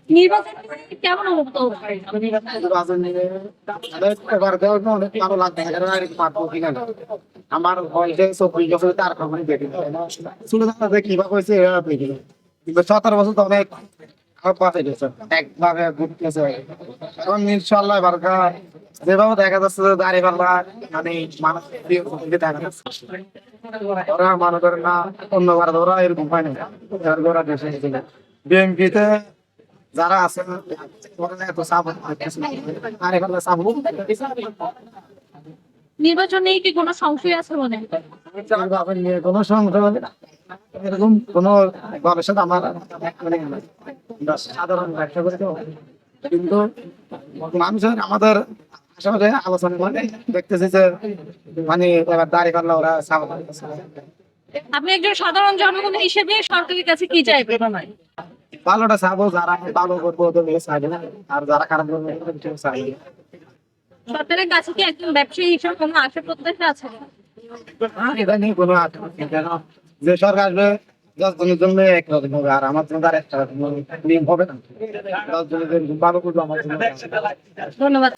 নির্বাচন কেমন অনুভূত হচ্ছে? নির্বাচন নিয়ে এবার দেওয়ার অনেক ভালো লাগবে পারবো কিনা না। আমার বয়সে 24 বছর তার খবরই দেখি ছোট থাকতে কিভাবে হয়েছে এরা দেখি কিন্তু 17 বছর তো অনেক খারাপ পাতে গেছে একভাবে ঘুরতেছে এখন ইনশাল্লাহ এবার যেভাবে দেখা যাচ্ছে যে দাঁড়িয়ে পাল্লা মানে মানুষ দেখা যাচ্ছে ওরা মনে করে না অন্য ভারত ওরা এরকম হয় না ওরা দেশে বিএনপিতে যারা আছে ওরা এত চাপ আর এখানে চাপ নির্বাচন নিয়ে কি কোনো সংশয় আছে মনে? নিয়ে কোনো সংশয় এরকম কোনো দলের সাথে আমার মানে সাধারণ ব্যবসা করে তো কিন্তু মানুষের আমাদের আসলে আলোচনা মানে দেখতেছি যে মানে এবার দাঁড়িয়ে পারলে ওরা চাপ আপনি একজন সাধারণ জনগণ হিসেবে সরকারের কাছে কি চাইবেন? ভালোটা চাবো যারা ভালো করবো ওদের চাইবে না আর যারা খারাপ করবে চাইবে সরকারের কাছে কি একজন ব্যবসায়ী হিসেবে কোনো আশা প্রত্যাশা আছে? এটা নিয়ে কোনো কেন যে সরকার আসবে 10 জনের জন্য একরকম হবে আর আমার জন্য আর একটা নিয়ম হবে না 10 জনের ভালো করবো আমার জন্য ধন্যবাদ।